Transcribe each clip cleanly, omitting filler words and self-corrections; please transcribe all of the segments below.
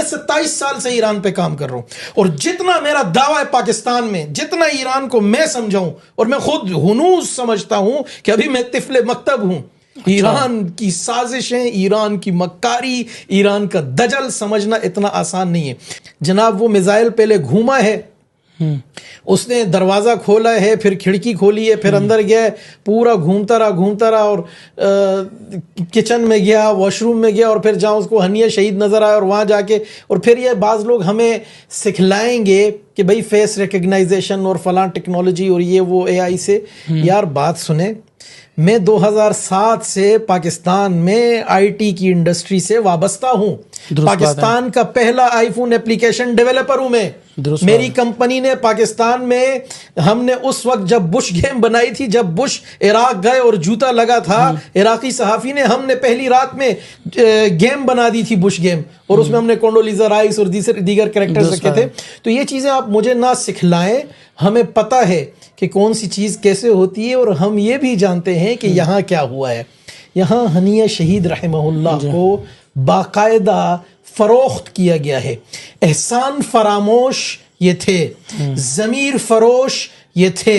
27 साल से ईरान पे काम कर रहा हूं, और जितना मेरा दावा है पाकिस्तान में, जितना ईरान को मैं समझाऊं, और मैं खुद हुनूज समझता हूं कि अभी मैं तिफले मकतब हूं। ईरान की साजिशें, ईरान की मक्कारी, ईरान का दजल समझना इतना आसान नहीं है जनाब। वो मिसाइल पहले घूमा है, उसने दरवाजा खोला है, फिर खिड़की खोली है, फिर अंदर गया, पूरा घूमता रहा और किचन में गया, वॉशरूम में गया, और फिर जहाँ उसको हनिया शहीद नजर आया और वहाँ जाके, और फिर ये बाज़ लोग हमें सिखलाएंगे कि भाई फेस रिकग्नाइजेशन और फलां टेक्नोलॉजी और ये वो AI से। यार बात सुने, मैं 2007 से पाकिस्तान में IT की इंडस्ट्री से वाबस्ता हूं। पाकिस्तान का पहला आईफोन एप्लीकेशन डेवलपर हूं मैं। मेरी कंपनी ने पाकिस्तान में, हमने उस वक्त जब बुश गेम बनाई थी, जब बुश इराक गए और जूता लगा था इराकी सहाफी ने, हमने पहली रात में गेम बना दी थी, बुश गेम, और उसमें हमने कोंडोलीजा राइस और दीगर कैरेक्टर्स रखे थे। तो ये चीजें आप मुझे ना सिखलाएं, हमें पता है कि कौन सी चीज कैसे होती है, और हम ये भी जानते हैं कि यहाँ क्या हुआ है। यहाँ हनिया शहीद रहमहुल्लाह को बाकायदा फरोख्त किया गया है। एहसान फरामोश ये थे, ज़मीर फरोश ये थे,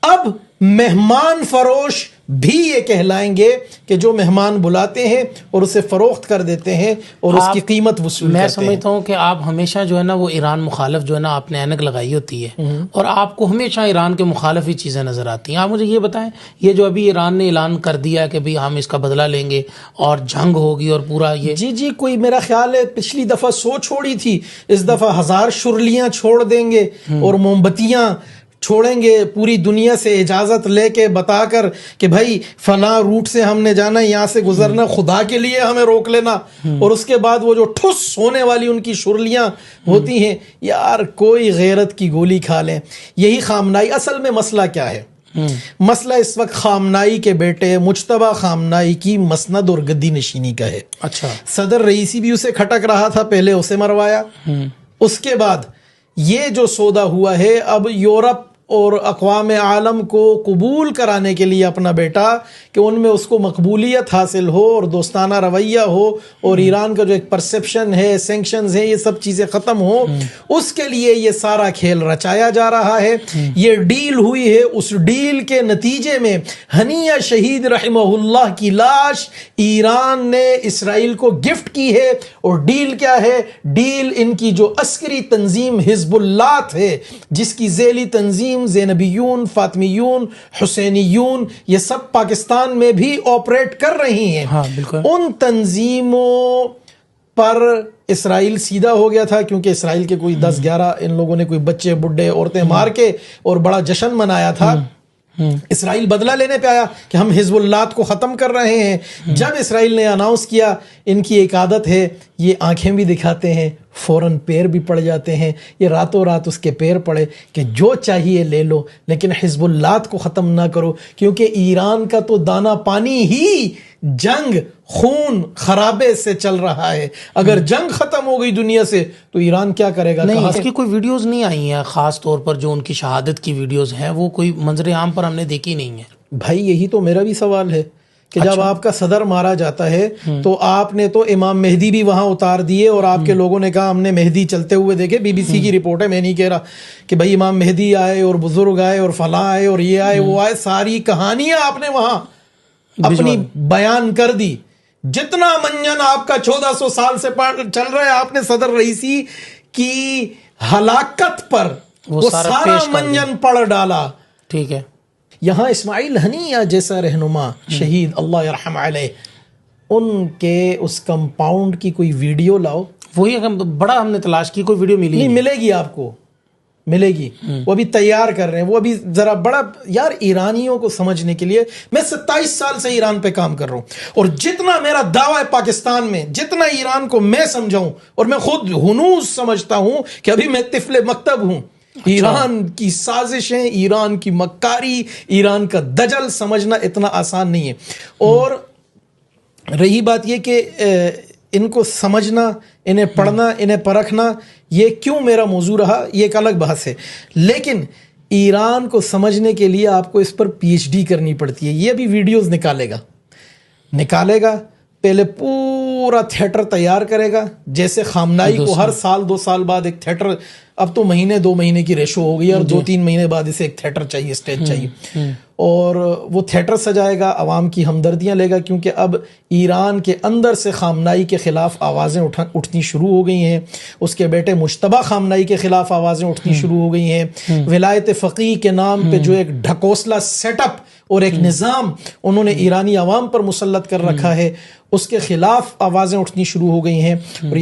अब मेहमान फरोश भी ये कहलाएंगे कि जो मेहमान बुलाते हैं और उसे फरोख्त कर देते हैं और उसकी कीमत वसूल करते हैं। मैं समझता हूँ कि आप हमेशा जो है ना वो ईरान मुखालिफ जो है ना आपने ऐनक लगाई होती है और आपको हमेशा ईरान के मुखालिफ ही चीज़ें नज़र आती हैं। आप मुझे ये बताएं, ये जो अभी ईरान ने ऐलान कर दिया कि भाई हम इसका बदला लेंगे और जंग होगी और पूरा ये, जी कोई मेरा ख्याल है पिछली दफ़ा 100 छोड़ी थी, इस दफ़ा 1000 शुरलियाँ छोड़ देंगे और मोमबत्तियाँ छोड़ेंगे, पूरी दुनिया से इजाजत लेके बताकर कि भाई फला रूट से हमने जाना, यहाँ से गुजरना, खुदा के लिए हमें रोक लेना। और उसके बाद वो जो ठुस होने वाली उनकी शुरलियाँ होती हैं, यार कोई गैरत की गोली खा लें। यही खामनाई, असल में मसला क्या है? मसला इस वक्त खामनाई के बेटे मुज्तबा खामनाई की मसनद और गद्दी नशीनी का है। अच्छा, सदर रईसी भी उसे खटक रहा था, पहले उसे मरवाया, उसके बाद ये जो सौदा हुआ है, अब यूरोप और अक़वाम आलम को कबूल कराने के लिए अपना बेटा, कि उनमें उसको मकबूलियत हासिल हो और दोस्ताना रवैया हो और ईरान का जो एक परसेप्शन है, सैंक्शंस है, ये सब चीज़ें ख़त्म हो, उसके लिए ये सारा खेल रचाया जा रहा है। ये डील हुई है, उस डील के नतीजे में हनिया शहीद रहमहुल्लाह की लाश ईरान ने इसराइल को गिफ्ट की है। और डील क्या है? डील इनकी जो अस्करी तंजीम हिजबुल्लाह है, जिसकी ज़ेली तंजीम ज़ैनबियून, फातिमियून, हुसैनियून, ये सब पाकिस्तान में भी ऑपरेट कर रही हैं। हाँ, बिल्कुल। उन तंजीमों पर इसराइल सीधा हो गया था, क्योंकि इसराइल के कोई 10-11 इन लोगों ने कोई बच्चे बुढ़े औरतें मार के और बड़ा जश्न मनाया था। इसराइल बदला लेने पे आया कि हम हिजबुल्लाह को ख़त्म कर रहे हैं। जब इसराइल ने अनाउंस किया, इनकी एक आदत है, ये आंखें भी दिखाते हैं, फ़ौरन पैर भी पड़ जाते हैं। ये रातों रात उसके पैर पड़े कि जो चाहिए ले लो, लेकिन हिजबुल्लाह को ख़त्म ना करो, क्योंकि ईरान का तो दाना पानी ही जंग, खून खराबे से चल रहा है। अगर जंग ख़त्म हो गई दुनिया से तो ईरान क्या करेगा? नहीं, इसकी कोई वीडियोस नहीं आई हैं, ख़ास तौर पर जो उनकी शहादत की वीडियोस हैं वो कोई मंजर आम पर हमने देखी नहीं है। भाई यही तो मेरा भी सवाल है कि जब आपका सदर मारा जाता है तो आपने तो इमाम मेहदी भी वहां उतार दिए और आपके लोगों ने कहा हमने मेहदी चलते हुए देखे। BBC की रिपोर्ट है, मैं नहीं कह रहा कि भाई इमाम मेहदी आए और बुजुर्ग आए और फलां आए और ये आए वो आए, सारी कहानियां आपने वहां अपनी बयान कर दी। जितना मंजन आपका 1400 साल से चल रहा है, आपने सदर रईसी की हलाकत पर वो सारा मंजन पढ़ डाला। ठीक है, यहाँ इस्माइल हनिया जैसा रहनुमा शहीद, अल्लाह यरहम अलैह, उनके उस कंपाउंड की कोई वीडियो लाओ। वही बड़ा हमने तलाश की, कोई वीडियो मिली नहीं। मिलेगी, आपको मिलेगी। वो अभी तैयार कर रहे हैं, वो अभी जरा बड़ा, यार ईरानियों को समझने के लिए, मैं 27 साल से ईरान पे काम कर रहा हूं, और जितना मेरा दावा है पाकिस्तान में, जितना ईरान को मैं समझाऊं, और मैं खुद हुनूज समझता हूं कि अभी मैं तिफले मकतब हूं। अच्छा। ईरान की साजिशें, ईरान की मक्कारी, ईरान का दजल समझना इतना आसान नहीं है। और रही बात यह कि इनको समझना, इन्हें पढ़ना, इन्हें परखना, ये क्यों मेरा मौजू रहा, ये एक अलग बहस है। लेकिन ईरान को समझने के लिए आपको इस पर PhD करनी पड़ती है। ये भी वीडियोस निकालेगा, पहले पूरा थिएटर तैयार करेगा, जैसे खामनाई को हर साल 2 साल बाद एक थिएटर, अब तो महीने 2 महीने की रेशो हो गई और 2-3 महीने बाद इसे एक थिएटर चाहिए, स्टेज चाहिए, और वो थिएटर सजाएगा, आवाम की हमदर्दियां लेगा, क्योंकि अब ईरान के अंदर से खामनाई के खिलाफ आवाज़ें उठनी शुरू हो गई हैं। उसके बेटे मुश्तबा खामनाई के खिलाफ आवाज़ें उठनी शुरू हो गई हैं। विलायत फ़क़ीह के नाम पे जो एक ढकोसला सेटअप और एक निज़ाम उन्होंने ईरानी आवाम पर मुसल्लत कर रखा है, उसके खिलाफ आवाज़ें उठनी शुरू हो गई हैं। और